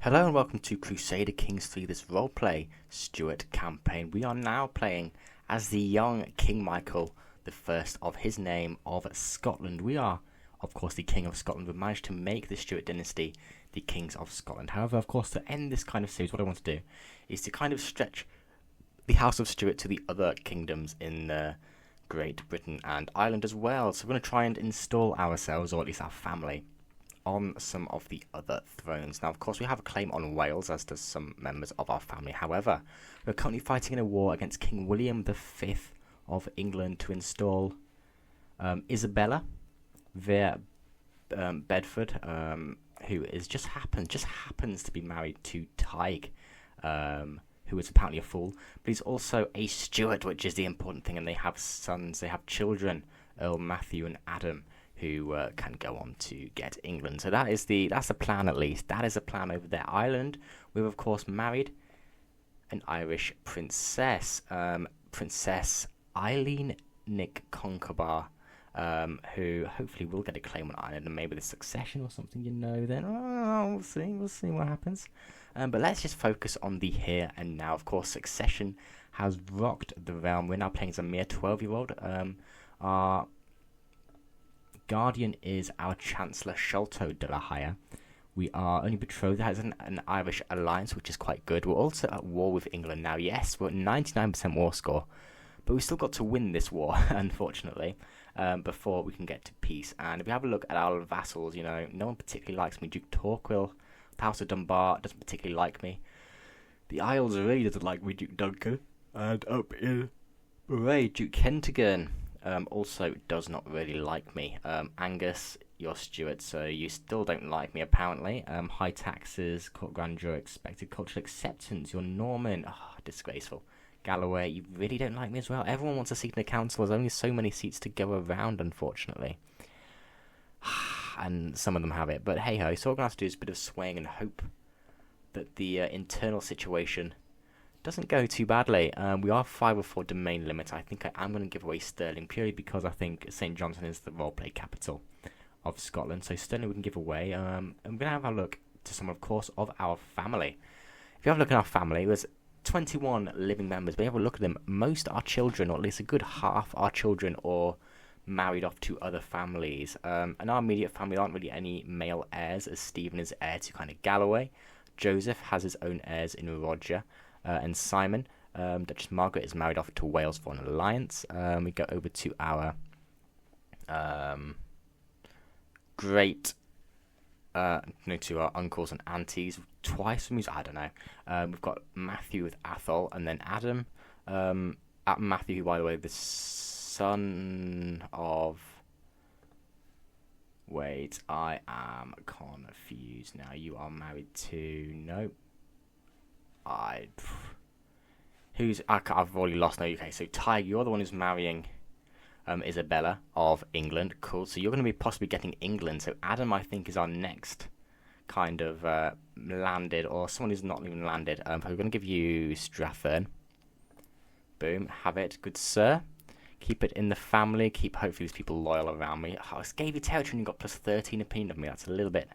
Hello and welcome to Crusader Kings 3, this roleplay Stewart campaign. We are now playing as the young King Michael, the first of his name of Scotland. We are, of course, the King of Scotland. We've managed to make the Stewart dynasty the Kings of Scotland. However, of course, to end this kind of series, what I want to do is to kind of stretch the House of Stewart to the other kingdoms in Great Britain and Ireland as well. So we're going to try and install ourselves, or at least our family, on some of the other thrones. Now, of course, we have a claim on Wales, as does some members of our family. However, we're currently fighting in a war against King William V of England to install Isabella via Bedford, who is just happens to be married to Tig, who is apparently a fool, but he's also a Stewart, which is the important thing. And they have sons, they have children, Earl Matthew and Adam, who can go on to get England. So that's the plan, at least. That is a plan over there. Ireland, we've of course married an Irish princess, Princess Eileen Nick Concobar, who hopefully will get a claim on Ireland, and maybe the succession or something, then we'll see what happens. But let's just focus on the here and now. Of course, succession has rocked the realm. We're now playing as a mere 12-year-old. Our guardian is our Chancellor Sholto de la Hire. We are only betrothed. That is an Irish alliance, which is quite good. We're also at war with England now. Yes, we're at 99% war score, but we've still got to win this war, unfortunately, before we can get to peace. And if we have a look at our vassals, no one particularly likes me. Duke Torquil, the House of Dunbar doesn't particularly like me. The Isles really doesn't like me, Duke Duncan. And up in Bray, Duke Kentigern also does not really like me. Angus, you're Stewart, so you still don't like me, apparently. High taxes, court grandeur, expected cultural acceptance. You're Norman. Disgraceful. Galloway, you really don't like me as well. Everyone wants a seat in the council. There's only so many seats to go around, unfortunately. And some of them have it. But hey-ho, so what we're going to have to do is a bit of swaying and hope that the internal situation doesn't go too badly. We are 504 domain limit. I think I am going to give away Stirling, purely because I think St. Johnstone is the roleplay capital of Scotland. So Stirling we can give away. And we're going to have a look to some, of course, of our family. If you have a look at our family, there's 21 living members. But you have a look at them. Most are children, or at least a good half are children or married off to other families. In our immediate family, there aren't really any male heirs, as Stephen is heir to kind of Galloway. Joseph has his own heirs in Roger. And Simon, Duchess Margaret is married off to Wales for an alliance. We go over to our to our uncles and aunties twice. I don't know. We've got Matthew with Athol, and then Adam. Matthew, who, by the way, the son of... Wait, I am confused now. You are married to... Nope. I've already lost. No, okay. So Tig, you're the one who's marrying Isabella of England. Cool. So you're going to be possibly getting England. So Adam, I think, is our next kind of landed, or someone who's not even landed. We're going to give you Strathern. Boom. Have it, good sir. Keep it in the family. Keep hopefully these people loyal around me. I gave you territory and you got plus 13 opinion of me. That's a little bit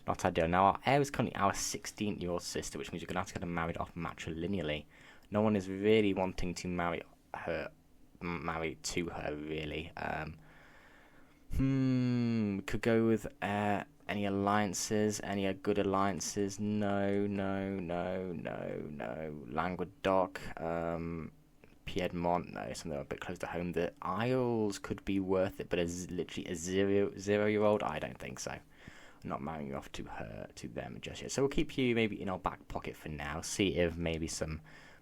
not ideal. Now, our heir is currently our 16-year-old sister, which means you're going to have to get her married off matrilineally. No one is really wanting to marry to her, really. Could go with any alliances, any good alliances. No. Languedoc, Piedmont, no, something a bit close to home. The Isles could be worth it, but as literally a zero-year-old, I don't think so. Not marrying you off to them just yet. So we'll keep you maybe in our back pocket for now. See if maybe some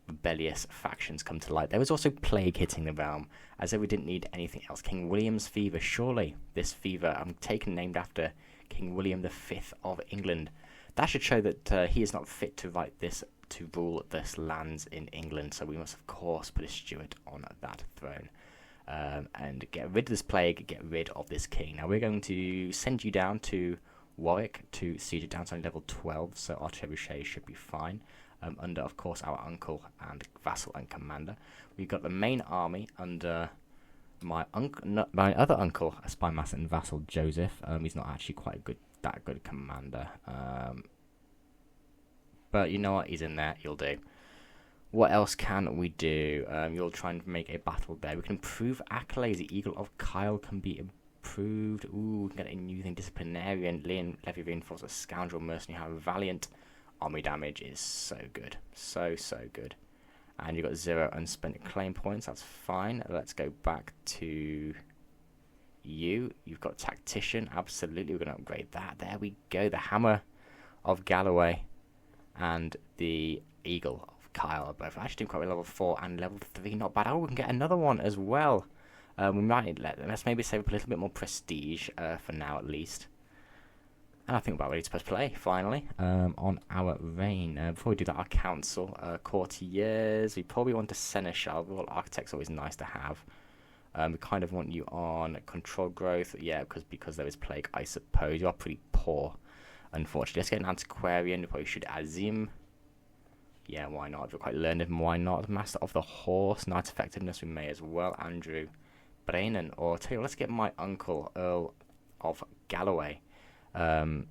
rebellious factions come to light. There was also plague hitting the realm, as though we didn't need anything else. King William's fever. Surely this fever, named after King William V of England. That should show that he is not fit to rule this lands in England. So we must, of course, put a Stewart on that throne. And get rid of this plague, get rid of this king. Now we're going to send you down to Warwick to siege it down to level 12, so our trebuchet should be fine. Under, of course, our uncle and vassal and commander. We've got the main army under my other uncle, a spy master and vassal, Joseph. He's not actually quite that good commander. But you know what? He's in there. He'll do. What else can we do? You'll try and make a battle there. We can improve accolades. The Eagle of Kyle can be improved. Ooh, we can get a new thing. Disciplinarian. Levy reinforces a scoundrel mercenary. How valiant. Army damage is so good. So good. And you've got 0 unspent claim points. That's fine. Let's go back to you. You've got Tactician. Absolutely. We're going to upgrade that. There we go. The Hammer of Galloway and the Eagle of Kyle are both actually doing quite well. Level 4 and level 3. Not bad. Oh, we can get another one as well. We might let's maybe save up a little bit more prestige for now at least. And I think we're about ready to press play, finally, on our reign. Before we do that, our council, courtiers, we probably want a seneschal. Well, architect's always nice to have. We kind of want you on control growth, yeah, because there is plague, I suppose. You are pretty poor, unfortunately. Let's get an antiquarian. We probably should Azim. Yeah, why not? If you're quite learned, why not? Master of the Horse, Knight Effectiveness, we may as well. Andrew Brennan, or tell you what, let's get my uncle, Earl of Galloway. Their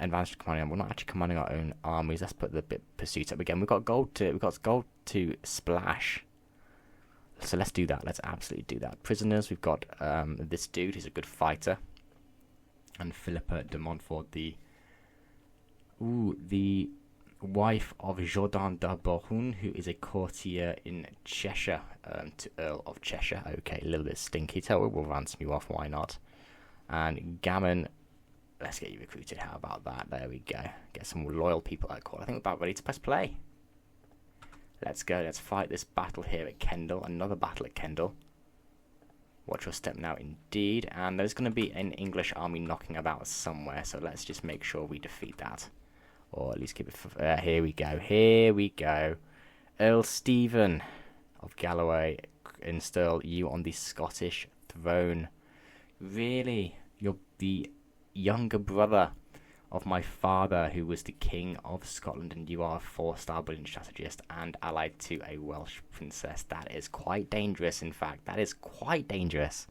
advantage commanding. We're not actually commanding our own armies. Let's put the bit pursuit up again. We've got gold to splash. So let's do that. Let's absolutely do that. Prisoners. We've got this dude who's a good fighter, and Philippa de Montfort, the wife of Jourdan de Borhun, who is a courtier in Cheshire, to Earl of Cheshire. Okay, a little bit stinky. Tell we'll ransom you off. Why not? And Gammon. Let's get you recruited. How about that? There we go. Get some loyal people at court. I think we're about ready to press play. Let's go. Let's fight this battle here at Kendal. Another battle at Kendal. Watch your step now, indeed. And there's going to be an English army knocking about somewhere. So let's just make sure we defeat that. Or at least keep it... here we go. Here we go. Earl Stephen of Galloway, install you on the Scottish throne. Really? You're the younger brother of my father, who was the King of Scotland, and you are a 4-star brilliant strategist and allied to a Welsh princess. That is quite dangerous, in fact. That is quite dangerous.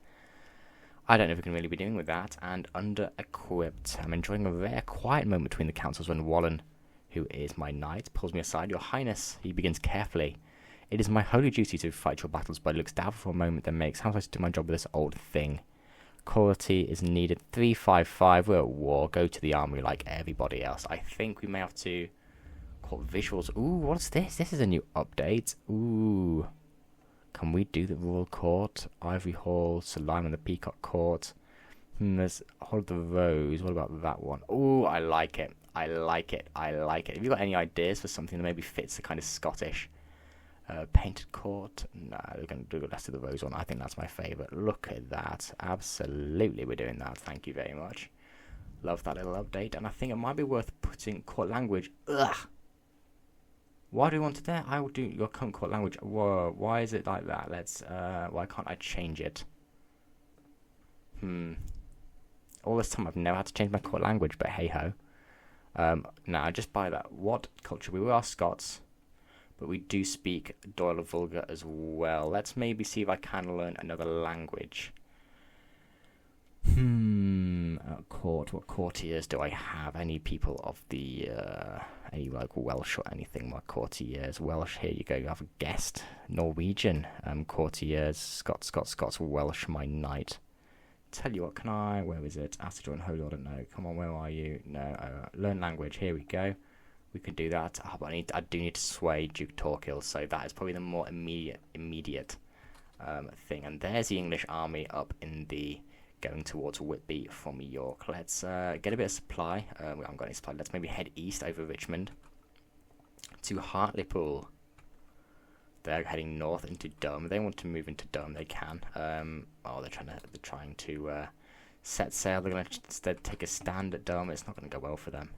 I don't know if we can really be doing with that. And under-equipped. I'm enjoying a rare quiet moment between the councils when Wallen, who is my knight, pulls me aside. Your Highness, he begins carefully. It is my holy duty to fight your battles, but it looks doubtful for a moment, then makes. How am I supposed to do my job with this old thing? Quality is needed. 355. We're at war. Go to the armory like everybody else. I think we may have to court visuals. Ooh, what's this? This is a new update. Ooh. Can we do the Royal Court? Ivory Hall, Salim and the Peacock Court. There's Hall of the Rose. What about that one? Ooh, I like it. I like it. I like it. Have you got any ideas for something that maybe fits the kind of Scottish painted court? No, we're going to do the rest of the Rose one. I think that's my favourite. Look at that. Absolutely, we're doing that. Thank you very much. Love that little update. And I think it might be worth putting court language. Ugh. Why do we want it there? I will do your current court language. Whoa, why is it like that? Let's, why can't I change it? All this time I've never had to change my court language, but hey-ho. Now, just by that, what culture? We are Scots, but we do speak Doyle Vulgar as well. Let's maybe see if I can learn another language. Court. What courtiers do I have? Any people of the, any like Welsh or anything? My courtiers. Welsh, here you go. You have a guest. Norwegian, courtiers. Scots, Welsh, my knight. Tell you what, can I, where is it? Acidor and Holy Order, no. Come on, where are you? No, learn language, here we go. We can do that. Oh, but I do need to sway Duke Torquil, so that is probably the more immediate thing. And there's the English army up in the, going towards Whitby from York. Let's get a bit of supply. We haven't got any supply. Let's maybe head east over Richmond to Hartlepool. They're heading north into Durham. If they want to move into Durham, they can. They're trying to set sail. They're going to instead take a stand at Durham. It's not going to go well for them.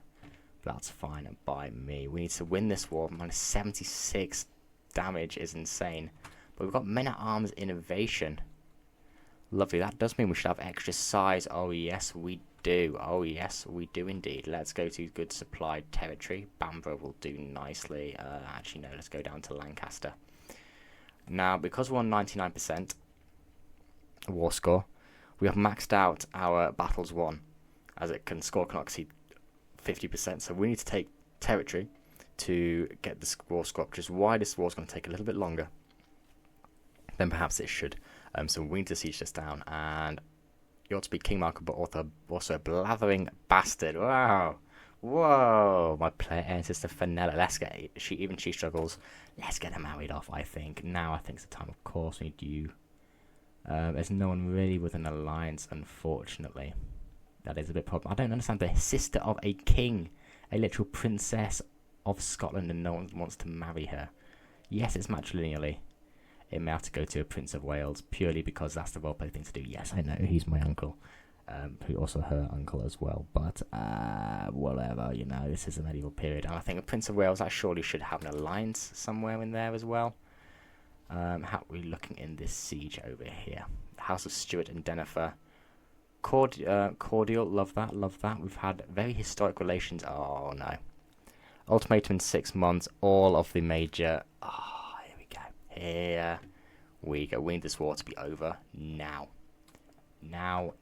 That's fine by me. We need to win this war. Minus 76 damage is insane. But we've got men-at-arms innovation. Lovely. That does mean we should have extra size. Oh, yes, we do. Oh, yes, we do indeed. Let's go to good supplied territory. Bamborough will do nicely. Actually, no, let's go down to Lancaster. Now, because we're on 99% war score, we have maxed out our battles won, as it can score cannot exceed 50%. So we need to take territory to get the war score up, which is why this war is going to take a little bit longer than perhaps it should. So we need to siege this down, and you ought to be King Michael, but also a blathering bastard. Wow. Whoa. My player and sister Fenella. She struggles. Let's get her married off, I think. Now I think it's the time, of course, we need you. There's no one really with an alliance, unfortunately. That is a bit problem. I don't understand. The sister of a king, a literal princess of Scotland, and no one wants to marry her. Yes, it's matrilineally. It may have to go to a Prince of Wales, purely because that's the roleplay thing to do. Yes, I know, he's my uncle. Who also her uncle as well. But, whatever, you know, this is a medieval period. And I think a Prince of Wales, I surely should have an alliance somewhere in there as well. How are we looking in this siege over here? House of Stewart and Denifer. Cordial, love that, love that. We've had very historic relations. Oh, no. Ultimatum in 6 months, all of the major... Oh, here we go. Here we go. We need this war to be over now. Now.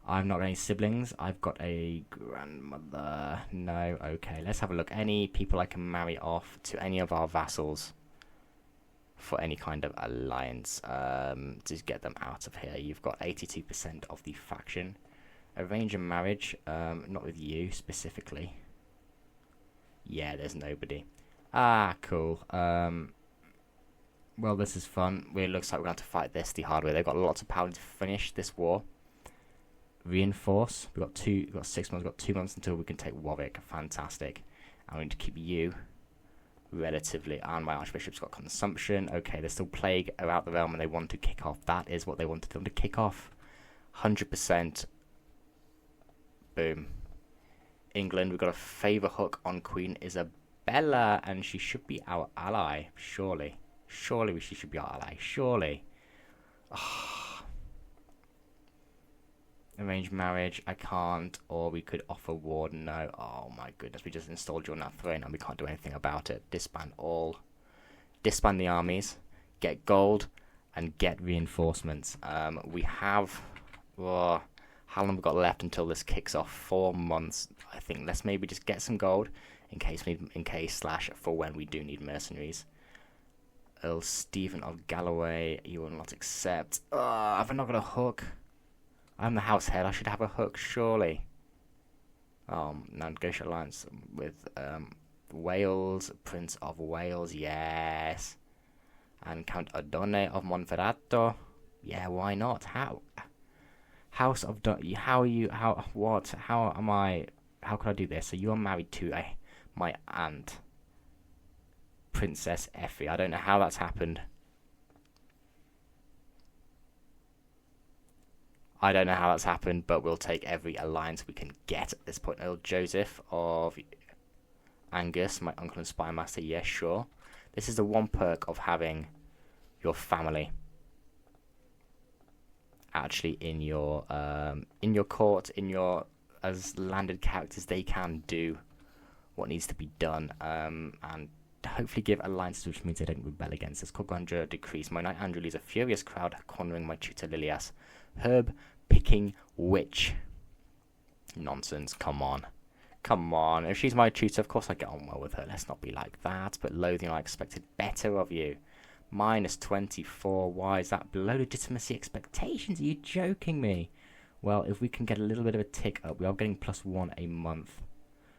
I've not got any siblings. I've got a grandmother. No, okay. Let's have a look. Any people I can marry off to any of our vassals for any kind of alliance to get them out of here. You've got 82% of the faction. Arrange a marriage, not with you specifically. Yeah, there's nobody. Ah, cool. Well, this is fun. It looks like we're going to have to fight this the hard way. They've got lots of power to finish this war. Reinforce. We've got 6 months. We've got 2 months until we can take Warwick. Fantastic. And we need to keep you relatively. And my Archbishop's got consumption. Okay, there's still plague around the realm and they want to kick off. That is what they wanted them to kick off. 100%. Boom. England, we've got a favour hook on Queen Isabella, and she should be our ally, surely. Surely she should be our ally, surely. Oh. Arrange marriage, I can't, or we could offer war, no. Oh my goodness, we just installed you on that throne and we can't do anything about it. Disband the armies, get gold, and get reinforcements. We have... Oh, how long have we got left until this kicks off? 4 months, I think. Let's maybe just get some gold for when we do need mercenaries. Earl Stephen of Galloway, you will not accept. Have I not got a hook? I'm the house head. I should have a hook, surely. Now negotiate alliance with Wales, Prince of Wales, yes. And Count Adone of Monferrato. Yeah, why not? How? House of how am I? How could I do this? So you are married to my aunt, Princess Effie. I don't know how that's happened. But we'll take every alliance we can get at this point. Earl Joseph of Angus, my uncle and spy master. Yes, sure. This is the one perk of having your family actually in your court, as landed characters. They can do what needs to be done, and hopefully give alliances, which means they don't rebel against us. Cogandra decrease. My knight Andrew leads a furious crowd, cornering my tutor Lilias. Herb picking witch. Nonsense. Come on. If she's my tutor, of course I get on well with her. Let's not be like that. But loathing, I expected better of you. Minus 24. Why is that below legitimacy expectations? Are you joking me? Well, if we can get a little bit of a tick up, we are getting +1 a month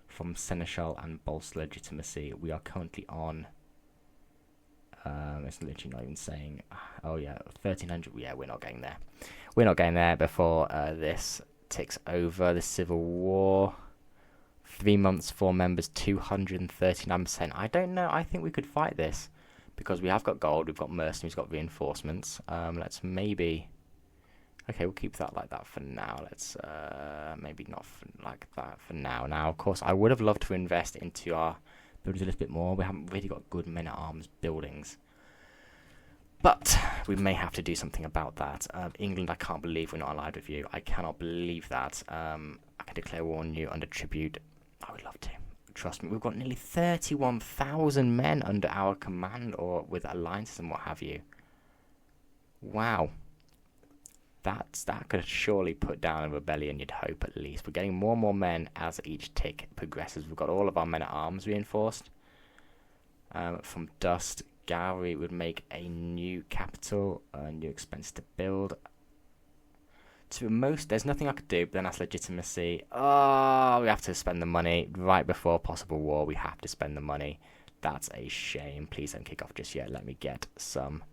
from Seneschal and bolster legitimacy. We are currently on... it's literally not even saying... Oh yeah, 1300. Yeah, we're not getting there. We're not getting there before this ticks over. The Civil War. 3 months, 4 members, 239%. I don't know. I think we could fight this. Because we have got gold, we've got mercenaries, we've got reinforcements. Let's maybe... Okay, we'll keep that like that for now. Let's maybe not like that for now. Now, of course, I would have loved to invest into our buildings a little bit more. We haven't really got good men-at-arms buildings. But we may have to do something about that. England, I can't believe we're not allied with you. I cannot believe that. I can declare war on you under tribute. I would love to. Trust me, we've got nearly 31,000 men under our command, or with alliances and what have you. Wow. That could surely put down a rebellion, you'd hope, at least. We're getting more and more men as each tick progresses. We've got all of our men-at-arms reinforced. From Dust, Gowrie would make a new capital, a new expense to build. To most, there's nothing I could do, but then that's legitimacy. Oh, we have to spend the money right before possible war. We have to spend the money. That's a shame. Please don't kick off just yet. Let me get some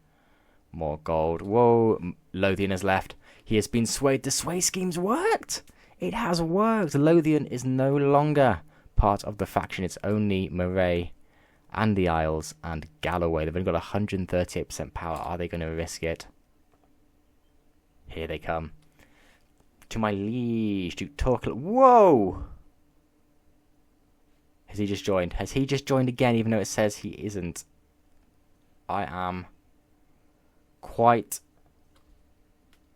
more gold. Whoa, Lothian has left. He has been swayed. The sway scheme's worked. It has worked. Lothian is no longer part of the faction. It's only Moray and the Isles and Galloway. They've only got 138% power. Are they going to risk it? Here they come. To my liege, to talk. Whoa! Has he just joined? Has he just joined again, even though it says he isn't? I am quite...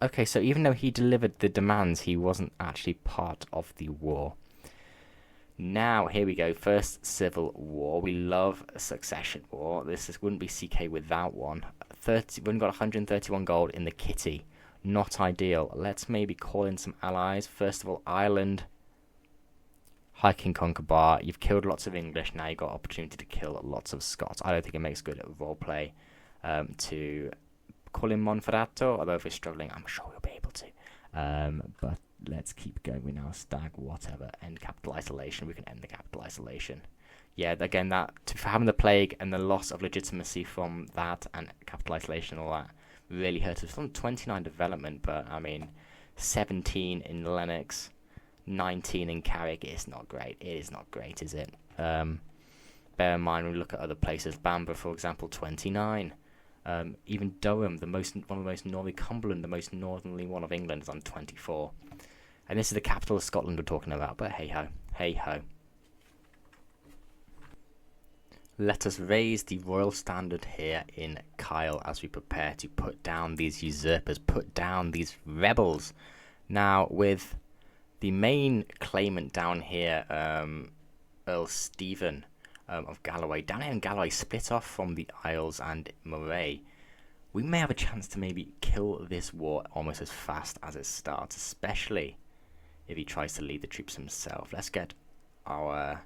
Okay, so even though he delivered the demands, he wasn't actually part of the war. Now, here we go. First civil war. We love a succession war. Wouldn't be CK without one. We've only got 131 gold in the kitty. Not ideal. Let's maybe call in some allies. First of all, Ireland. High King Concobar. You've killed lots of English. Now you've got opportunity to kill lots of Scots. I don't think it makes good at roleplay to call in Monferrato. Although if we're struggling, I'm sure we'll be able to. But let's keep going. We now stag whatever. End capital isolation. We can end the capital isolation. Yeah, again, for having the plague and the loss of legitimacy from that and capital isolation and all that really hurt us. On 29 development, but I mean, 17 in Lennox, 19 in Carrick. It's not great. It is not great, is it? Bear in mind when we look at other places, Bamber, for example, 29. Even Durham, one of the most northerly, Cumberland, the most northerly one of England, is on 24. And this is the capital of Scotland we're talking about. But hey ho, hey ho. Let us raise the royal standard here in Kyle as we prepare to put down these usurpers, put down these rebels. Now, with the main claimant down here, Earl Stephen of Galloway, down here in Galloway, split off from the Isles and Moray, we may have a chance to maybe kill this war almost as fast as it starts, especially if he tries to lead the troops himself. Let's get our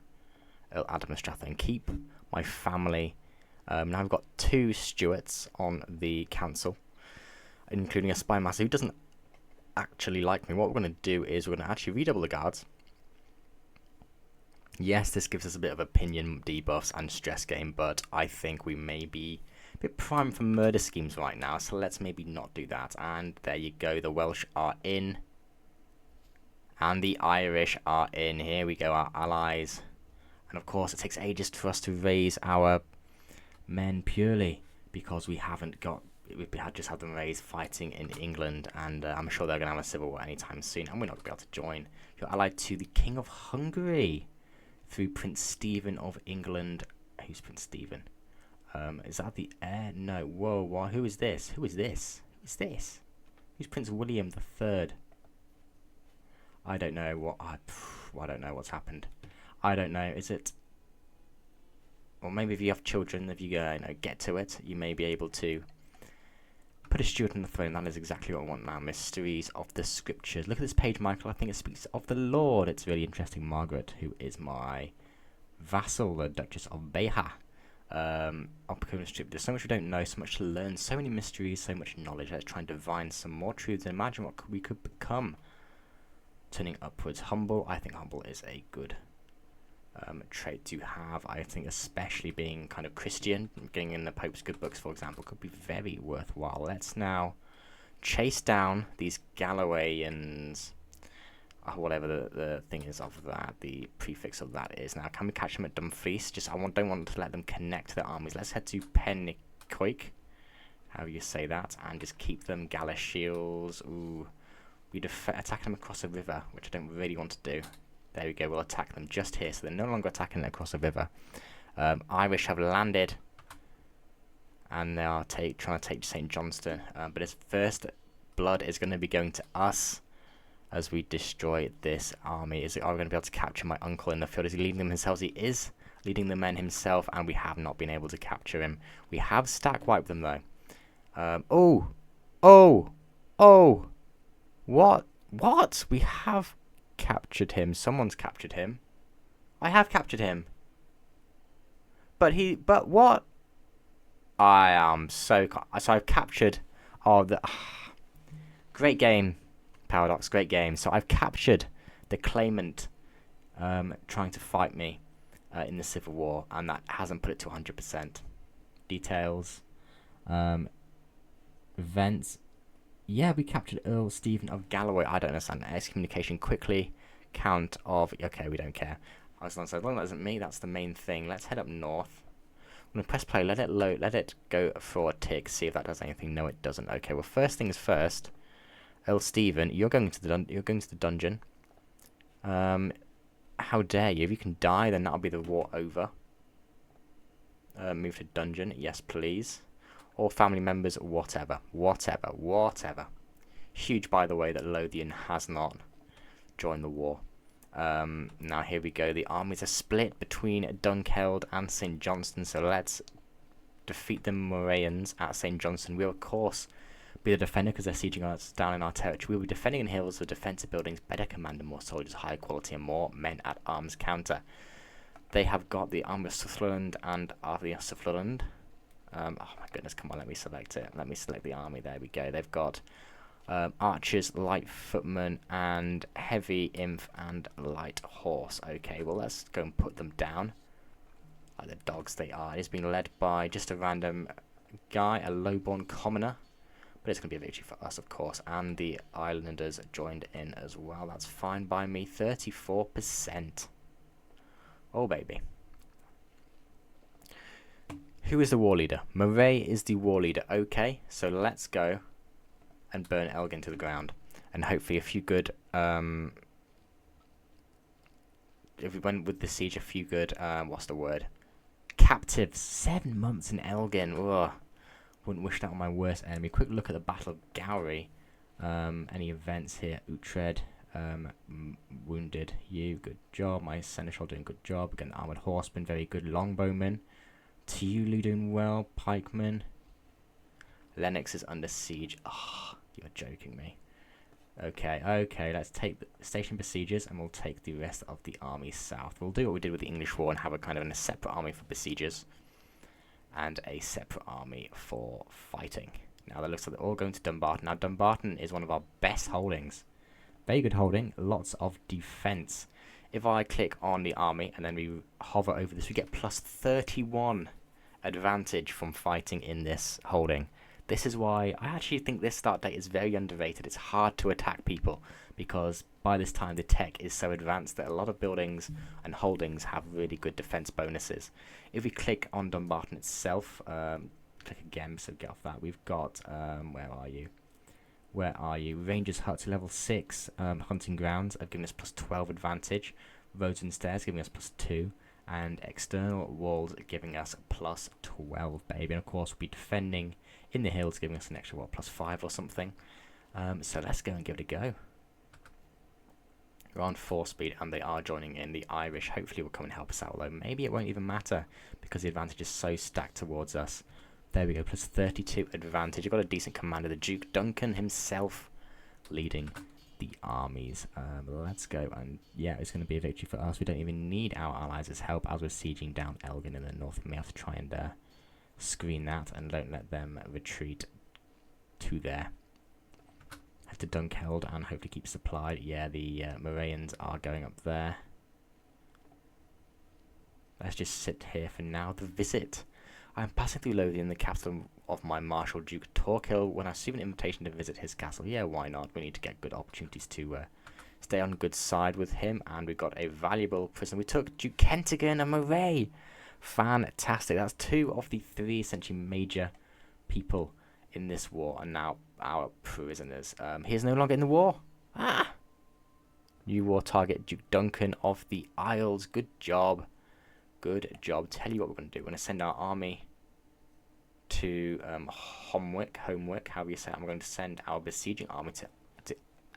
Earl Adam of Stratton and keep my family. Now I've got 2 Stewarts on the council, including a spy master who doesn't actually like me. What we're going to do is we're going to actually redouble the guards. Yes, this gives us a bit of opinion debuffs and stress gain, but I think we may be a bit primed for murder schemes right now, so let's maybe not do that. And there you go, the Welsh are in, and the Irish are in. Here we go, our allies. And of course, it takes ages for us to raise our men purely because we haven't got. We just had them raised fighting in England, and I'm sure they're going to have a civil war anytime soon, and we're not going to be able to join. You're allied to the King of Hungary through Prince Stephen of England. Who's Prince Stephen? Is that the heir? No. Whoa. Who is this? Who is this? Who's this? Who's Prince William III? I don't know what. I don't know what's happened. I don't know. Is it? Or maybe if you have children, if you get to it, you may be able to put a Stewart on the throne. That is exactly what I want now. Mysteries of the Scriptures. Look at this page, Michael. I think it speaks of the Lord. It's really interesting. Margaret, who is my vassal, the Duchess of Beja. There's so much we don't know, so much to learn, so many mysteries, so much knowledge. Let's try and divine some more truths and imagine what we could become. Turning upwards. Humble. I think humble is a good trait to have. I think especially being kind of Christian, getting in the Pope's good books, for example, could be very worthwhile. Let's now chase down these Gallowayans, whatever the thing is of that, the prefix of that is. Now, can we catch them at Dumfries? Don't want to let them connect their armies. Let's head to Pennycoik, however you say that, and just keep them. Gala shields. Ooh, we attack them across a river, which I don't really want to do. There we go, we'll attack them just here, so they're no longer attacking it across the river. Irish have landed, and they are trying to take St. Johnston, but his first blood is going to be going to us as we destroy this army. Are we going to be able to capture my uncle in the field? Is he leading them himself? He is leading the men himself, and we have not been able to capture him. We have stack wiped them, though. Oh! What? What? We have captured him. Someone's captured him. I have captured him. But what? I am so I've captured. Oh, great game, Paradox. Great game. So I've captured the claimant, trying to fight me, in the Civil War, and that hasn't put it to 100%. Details, events. Yeah, we captured Earl Stephen of Galloway. I don't understand. Excommunication quickly. Count of. Okay, we don't care. As long as that isn't me, that's the main thing. Let's head up north. I'm gonna press play. Let it load. Let it go for a tick. See if that does anything. No, it doesn't. Okay. Well, first things first. Earl Stephen, you're going to the dungeon. How dare you? If you can die, then that'll be the war over. Move to dungeon. Yes, please. Or family members, whatever. Huge, by the way, that Lothian has not joined the war. Now here we go. The armies are split between Dunkeld and St. Johnston, so let's defeat the Moraians at St. Johnston. We'll, of course, be the defender because they're sieging us down in our territory. We'll be defending in hills with defensive buildings, better command and more soldiers, higher quality and more men at arms counter. They have got the Army of Sutherland and Army of Sutherland. Oh my goodness, come on, let me select it. Let me select the army. There we go. They've got archers, light footmen, and heavy imp and light horse. Okay, well, let's go and put them down. Like the dogs they are. It's being led by just a random guy, a lowborn commoner. But it's going to be a victory for us, of course. And the islanders joined in as well. That's fine by me. 34%. Oh, baby. Who is the war leader? Moray is the war leader. Okay, so let's go and burn Elgin to the ground. And hopefully a few good... if we went with the siege, a few good... what's the word? Captives. 7 months in Elgin. Ugh. Wouldn't wish that on my worst enemy. Quick look at the Battle of Gowrie. Any events here? Uhtred. Wounded you. Good job. My seneschal doing good job. Again, armored horseman. Very good longbowman. Tiulu doing well. Pikeman. Lennox is under siege. Ah, oh, you're joking me. Okay, let's take the station besiegers and we'll take the rest of the army south. We'll do what we did with the English war and have a kind of a separate army for besiegers and a separate army for fighting. Now that looks like they're all going to Dumbarton. Now Dumbarton is one of our best holdings. Very good holding, lots of defense. If I click on the army and then we hover over this, we get plus 31 advantage from fighting in this holding. This is why I actually think this start date is very underrated. It's hard to attack people because by this time the tech is so advanced that a lot of buildings and holdings have really good defense bonuses. If we click on Dumbarton itself, click again, so get off that. We've got, where are you? Rangers Hut to level 6, hunting grounds have given us plus 12 advantage. Roads and stairs giving us plus 2. And external walls giving us plus 12, baby. And of course we'll be defending in the hills, giving us an extra, what, plus 5 or something. So let's go and give it a go. We're on 4 speed and they are joining in. The Irish hopefully will come and help us out, although maybe it won't even matter because the advantage is so stacked towards us. There we go, plus 32 advantage. You've got a decent commander, the Duke Duncan himself leading the armies. Let's go, and yeah, it's going to be a victory for us. We don't even need our allies' help as we're sieging down Elgin in the north. We may have to try and screen that and don't let them retreat to there. Have to Dunkeld and hopefully keep supplied. Yeah, the Moraians are going up there. Let's just sit here for now. The visit. I am passing through Lothian, the capital of my Marshal Duke Torquil, when I receive an invitation to visit his castle. Yeah, why not? We need to get good opportunities to stay on good side with him. And we got a valuable prisoner. We took Duke Kentigern and Moray. Fantastic. That's 2 of the 3 essentially major people in this war. And now our prisoners. He is no longer in the war. Ah! New war target, Duke Duncan of the Isles. Good job. Good job. Tell you what we're going to do. We're going to send our army to Homwick, however you say it. I'm going to send our besieging army to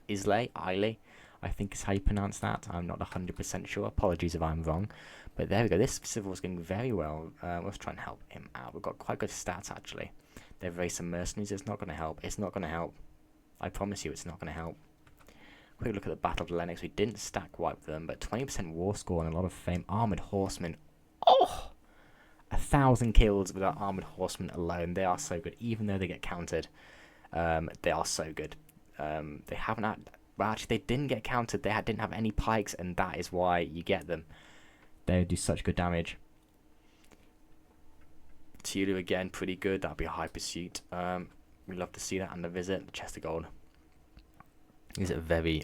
Islay, I think is how you pronounce that. I'm not 100% sure. Apologies if I'm wrong. But there we go. This civil is going very well. Let's try and help him out. We've got quite good stats, actually. They've raised some mercenaries. It's not going to help. It's not going to help. I promise you it's not going to help. Quick look at the Battle of Lennox. We didn't stack wipe them, but 20% war score and a lot of fame. Armored horsemen. Oh! 1,000 kills with our armored horsemen alone. They are so good, even though they get countered. They are so good. They haven't had... Well, actually, they didn't get countered. They didn't have any pikes, and that is why you get them. They do such good damage. Tulu again, pretty good. That'll be a high pursuit. We love to see that. And the visit, the chest of gold. Is very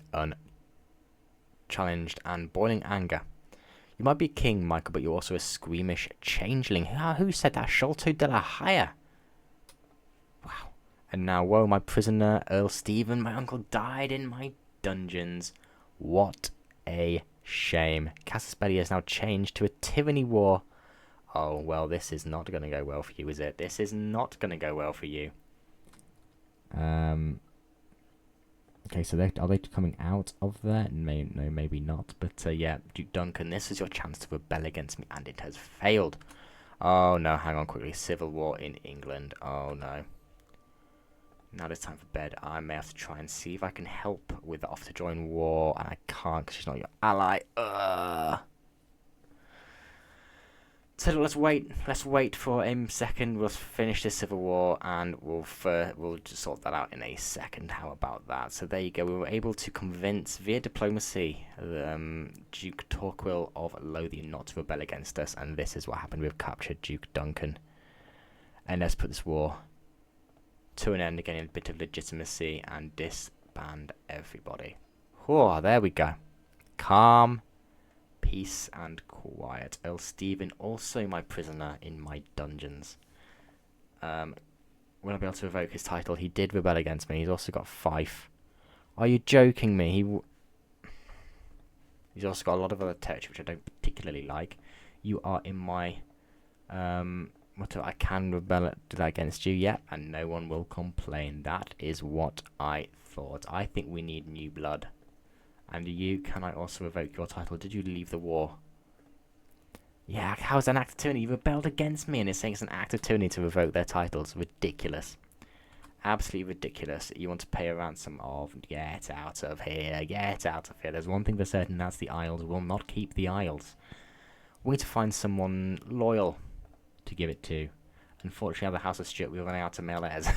unchallenged and boiling anger. You might be king, Michael, but you're also a squeamish changeling. Who said that? Sholto de la Haya. Wow. And now, whoa, my prisoner, Earl Stephen. My uncle died in my dungeons. What a shame. Casus has now changed to a tyranny war. Oh, well, this is not going to go well for you, is it? This is not going to go well for you. Okay, so are they coming out of there? No, maybe not. But yeah, Duke Duncan, this is your chance to rebel against me, and it has failed. Oh no, hang on quickly. Civil war in England. Oh no. Now it's time for bed. I may have to try and see if I can help with the off to join war, and I can't because she's not your ally. So let's wait. Let's wait for a second. We'll finish this civil war, and we'll just sort that out in a second. How about that? So there you go. We were able to convince via diplomacy Duke Torquil of Lothian not to rebel against us, and this is what happened. We've captured Duke Duncan, and let's put this war to an end again in a bit of legitimacy and disband everybody. Oh, there we go. Calm. Peace and quiet. Earl Stephen, also my prisoner in my dungeons. Will I be able to revoke his title? He did rebel against me. He's also got Fife. Are you joking me? He's also got a lot of other territory which I don't particularly like. You are in my... I can rebel against you, yeah, and no one will complain. That is what I thought. I think we need new blood. And you, can I also revoke your title? Did you leave the war? Yeah, how's an act of tyranny? You rebelled against me and it's saying it's an act of tyranny to revoke their titles. Ridiculous. Absolutely ridiculous. You want to pay a ransom of... Get out of here. Get out of here. There's one thing for certain, and that's the Isles will not keep the Isles. We need to find someone loyal to give it to. Unfortunately, the House of Stewart, we were running out of male heirs.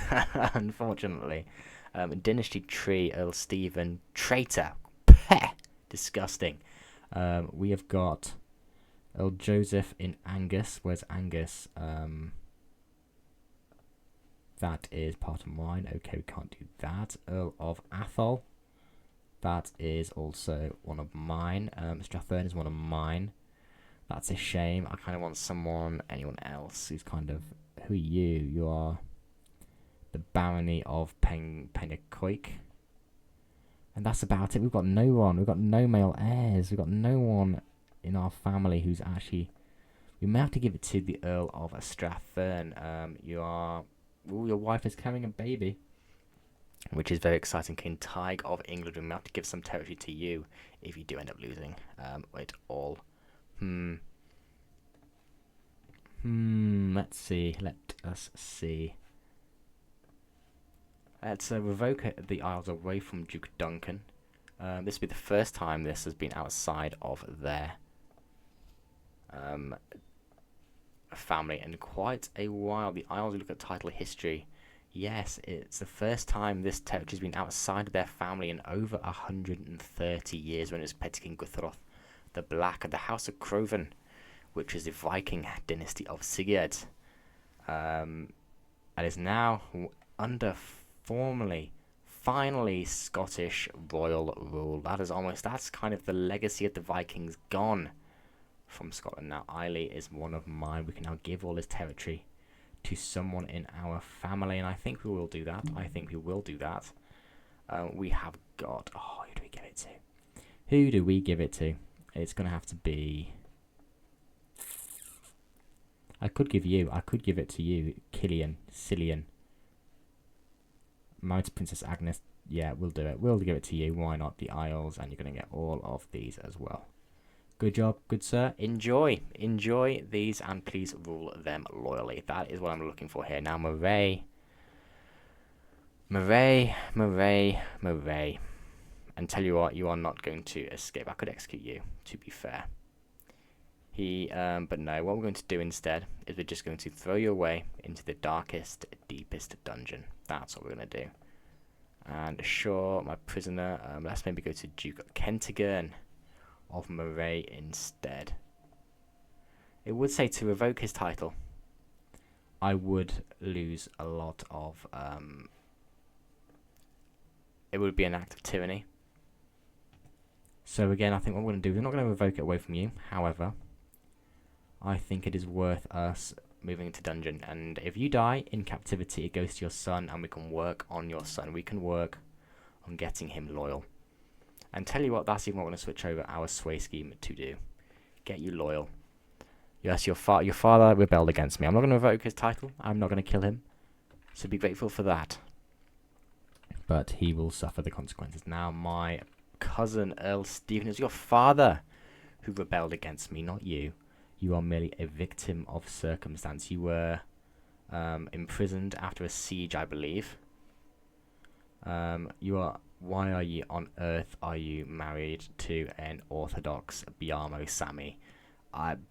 Unfortunately. Dynasty tree, Earl Stephen, traitor. Peh! Disgusting. We have got Earl Joseph in Angus. Where's Angus? That is part of mine. Okay, we can't do that. Earl of Athol. That is also one of mine. Strathern is one of mine. That's a shame. I kind of want anyone else who's kind of... Who are you? You are the Barony of Pennacoik. And that's about it. We've got no one. We've got no male heirs. We've got no one in our family who's actually... We may have to give it to the Earl of Strathern. Your wife is carrying a baby, which is very exciting. King Tig of England. We may have to give some territory to you if you do end up losing it all. Let's see. Let us see. Let's revoke the Isles away from Duke Duncan. This will be the first time this has been outside of their family in quite a while. The Isles, we look at title history. Yes, it's the first time this territory has been outside of their family in over 130 years, when it was Petty King Guthroth the Black of the House of Crovan, which is the Viking dynasty of Sigurd. And is now under finally Scottish royal rule. That's kind of the legacy of the Vikings gone from Scotland. Now Ailey is one of mine. We can now give all his territory to someone in our family, and I think we will do that. We have got... Oh, who do we give it to? Who do we give it to? It's going to have to be... I could give it to you, Cillian. Mighty Princess Agnes. Yeah, we'll do it. We'll give it to you. Why not? The Isles, and you're going to get all of these as well. Good job, good sir. Enjoy these, and please rule them loyally. That is what I'm looking for here. Now, Moray. And tell you what, you are not going to escape. I could execute you, to be fair. But no, what we're going to do instead is we're just going to throw you away into the darkest, deepest dungeon. That's what we're going to do. And sure, my prisoner, let's maybe go to Duke Kentigern of Moray instead. It would say to revoke his title, I would lose a lot of, it would be an act of tyranny. So again, I think what we're going to do, we're not going to revoke it away from you. However, I think it is worth us moving into dungeon. And if you die in captivity, it goes to your son, and we can work on your son. We can work on getting him loyal. And tell you what, that's even what we're going to switch over our sway scheme to do. Get you loyal. Yes, your father rebelled against me. I'm not going to revoke his title. I'm not going to kill him. So be grateful for that. But he will suffer the consequences. Now, my cousin Earl Stephen, it was your father who rebelled against me, not you. You are merely a victim of circumstance. You were imprisoned after a siege, I believe. Why are you on earth are you married to an Orthodox Biamo Sami? I'm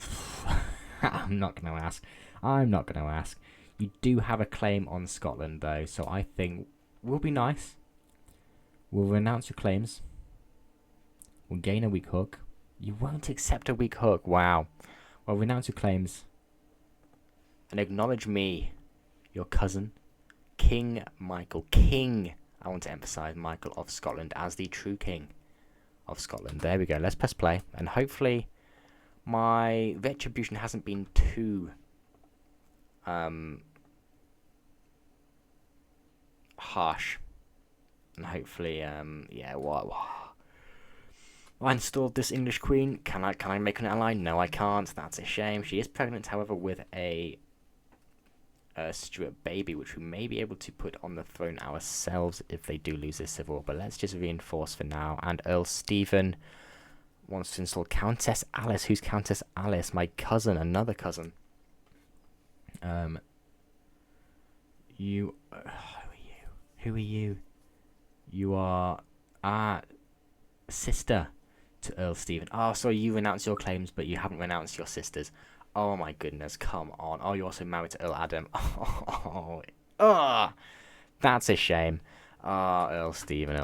not going to ask. I'm not going to ask. You do have a claim on Scotland, though, so I think we'll be nice. We'll renounce your claims. We'll gain a weak hook. You won't accept a weak hook. Wow. Well, renounce your claims. And acknowledge me, your cousin, King Michael. King, I want to emphasise, Michael of Scotland as the true king of Scotland. There we go. Let's press play. And hopefully my retribution hasn't been too harsh. And hopefully, yeah, what? I installed this English queen. Can I make an ally? No, I can't. That's a shame. She is pregnant, however, with a Stewart baby, which we may be able to put on the throne ourselves if they do lose this civil war. But let's just reinforce for now. And Earl Stephen wants to install Countess Alice. Who's Countess Alice? My cousin, another cousin. Who are you? You are sister to Earl Stephen. Oh, sorry, you renounced your claims, but you haven't renounced your sisters. Oh my goodness, come on. Oh, you're also married to Earl Adam. Oh, that's a shame. Earl Stephen.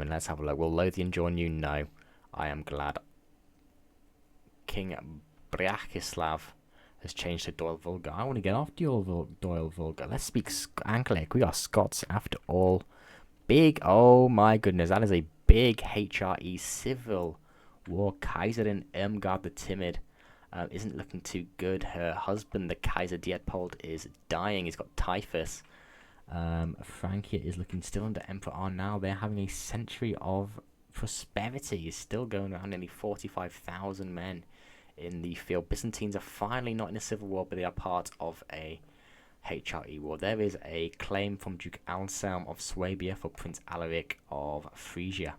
Let's have a look. Will Lothian join you? No. I am glad. King Bryachislav has changed to Doyle Vulgar. I want to get off Doyle Vulgar. Let's speak Anglic. We are Scots after all. Big, oh my goodness, that is a big HRE civil war. Kaiserin Irmgard the Timid isn't looking too good. Her husband, the Kaiser Dietpold, is dying. He's got typhus. Francia is looking still under Emperor R now. They're having a century of prosperity. He's still going around, nearly 45,000 men in the field. Byzantines are finally not in a civil war, but they are part of a HRE war. There is a claim from Duke Anselm of Swabia for Prince Alaric of Frisia.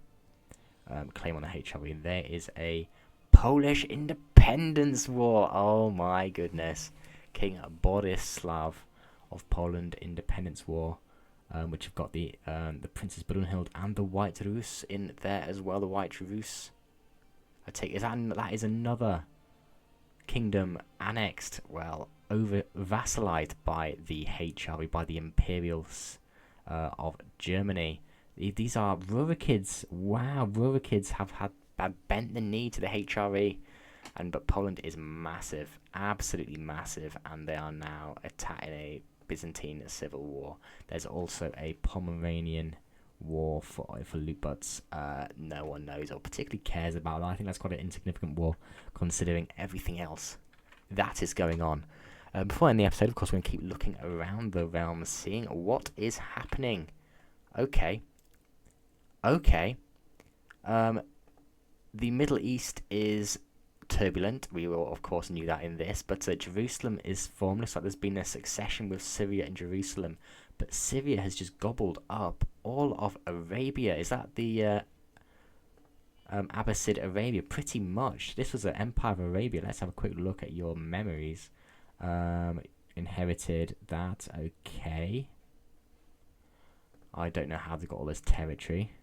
Claim on the HRE. There is a Polish independence war. Oh my goodness. King Borislav of Poland independence war, which have got the Princess Brunhild and the White Rus in there as well. The White Rus. That is another kingdom annexed, well, over vassalized by the HRE, by the Imperials of Germany. These are Rurikids. Wow, Rurikids have bent the knee to the HRE, but Poland is massive, absolutely massive, and they are now attacking a Byzantine civil war. There's also a Pomeranian war for Lutbutts. No one knows or particularly cares about that. I think that's quite an insignificant war considering everything else that is going on. Before I end the episode, of course, we're going to keep looking around the realm, seeing what is happening. Okay. The Middle East is turbulent. We all, of course, knew that in this, but Jerusalem is formed. Looks like there's been a succession with Syria and Jerusalem, but Syria has just gobbled up all of Arabia. Is that the Abbasid Arabia? Pretty much. This was the Empire of Arabia. Let's have a quick look at your memories. Inherited that. Okay. I don't know how they got all this territory.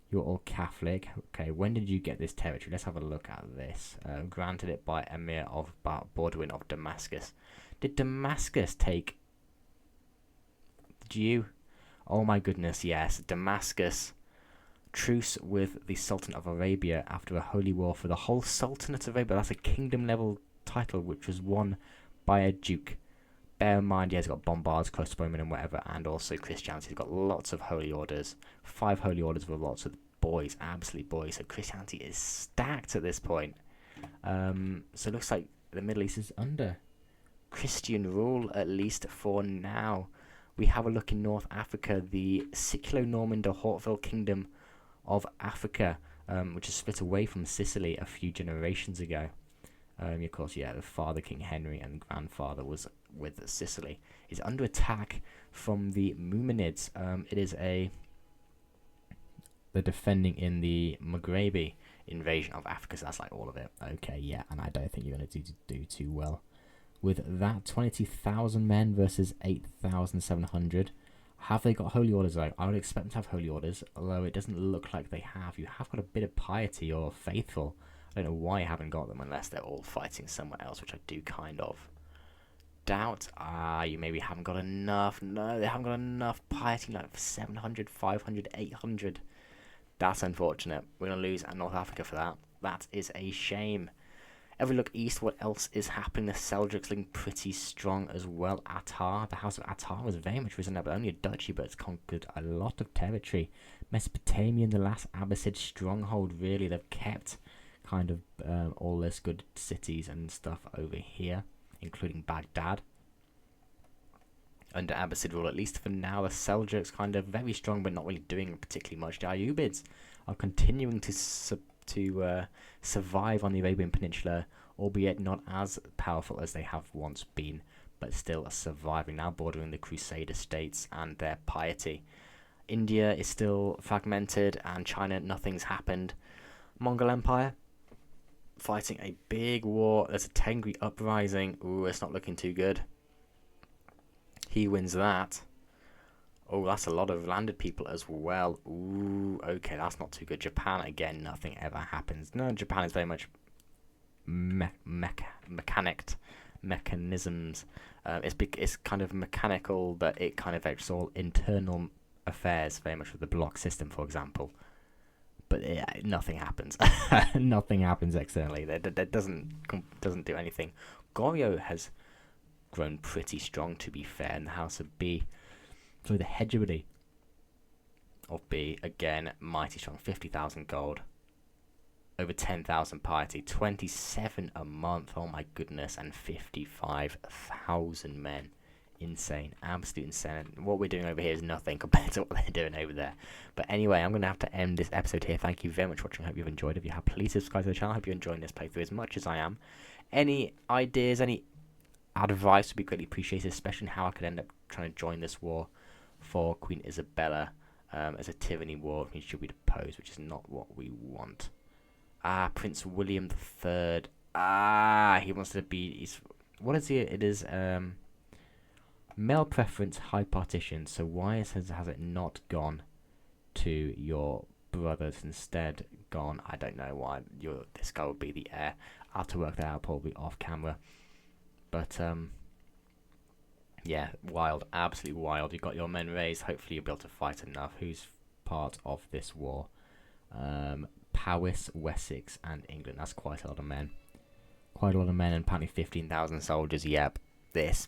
You're all Catholic. Okay, when did you get this territory? Let's have a look at this. Granted it by Emir of Bordwin of Damascus. Did Damascus take... Did you? Oh my goodness, yes. Damascus. Truce with the Sultan of Arabia after a holy war for the whole Sultanate of Arabia. That's a kingdom level title which was won by a duke. Bear in mind, yeah, he's got bombards, close to bowmen and whatever, and also Christianity. He's got lots of holy orders. 5 holy orders with lots of boys, absolute boys. So Christianity is stacked at this point. So it looks like the Middle East is under Christian rule, at least for now. We have a look in North Africa, the Siculo-Normand or Hauteville Kingdom of Africa, which is split away from Sicily a few generations ago. Of course, yeah, the father, King Henry, and grandfather was with Sicily, is under attack from the Muminids. It is they're defending in the Maghrebi invasion of Africa, so that's like all of it. Okay, yeah, and I don't think you're going to do too well with that. 22,000 men versus 8,700. Have they got holy orders though? I would expect them to have holy orders, although it doesn't look like they have. You have got a bit of piety or faithful. I don't know why you haven't got them unless they're all fighting somewhere else, which I do kind of doubt. You maybe haven't got enough. No, they haven't got enough piety, like 700, 500, 800. That's unfortunate. We're going to lose at North Africa for that. That is a shame. If we look east, what else is happening? The Seljuks looking pretty strong as well. Attar, the House of Attar was very much risen up, but only a duchy, but it's conquered a lot of territory. Mesopotamia, the last Abbasid stronghold, really. They've kept kind of all this good cities and stuff over here, including Baghdad. Under Abbasid rule, at least for now, the Seljuks kind of very strong, but not really doing particularly much. The Ayyubids are continuing to survive on the Arabian Peninsula, albeit not as powerful as they have once been, but still surviving, now bordering the Crusader states and their piety. India is still fragmented, and China, nothing's happened. Mongol Empire, fighting a big war. There's a Tengri uprising. Ooh, it's not looking too good. He wins that. Oh, that's a lot of landed people as well. Ooh, okay, that's not too good. Japan, again, nothing ever happens. No, Japan is very much mechanisms. It's kind of mechanical, but it kind of affects all internal affairs, very much with the block system, for example. But nothing happens. Nothing happens externally. That doesn't do anything. Goryeo has grown pretty strong, to be fair, in the House of B. So the hegemony of B, again, mighty strong. 50,000 gold, over 10,000 piety, 27 a month, oh my goodness, and 55,000 men. Insane, absolute insane. What we're doing over here is nothing compared to what they're doing over there. But anyway, I'm going to have to end this episode here. Thank you very much for watching. I hope you've enjoyed. If you have, please subscribe to the channel. I hope you're enjoying this playthrough as much as I am. Any ideas, any advice would be greatly appreciated, especially how I could end up trying to join this war for Queen Isabella as a tyranny war, which should be deposed, which is not what we want. Prince William III. He wants to be. What is he? It is male preference high partition. So why has it not gone to your brothers, instead gone? I don't know why. This guy would be the heir. I'll have to work that out probably off camera. But yeah, wild, absolutely wild. You've got your men raised. Hopefully you'll be able to fight enough. Who's part of this war? Powys, Wessex, and England. That's quite a lot of men. Quite a lot of men, and apparently 15,000 soldiers. Yep.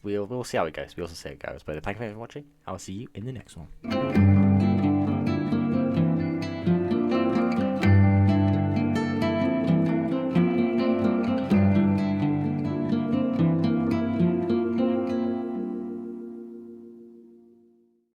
We'll see how it goes. We'll also see how it goes. But thank you for watching. I'll see you in the next one.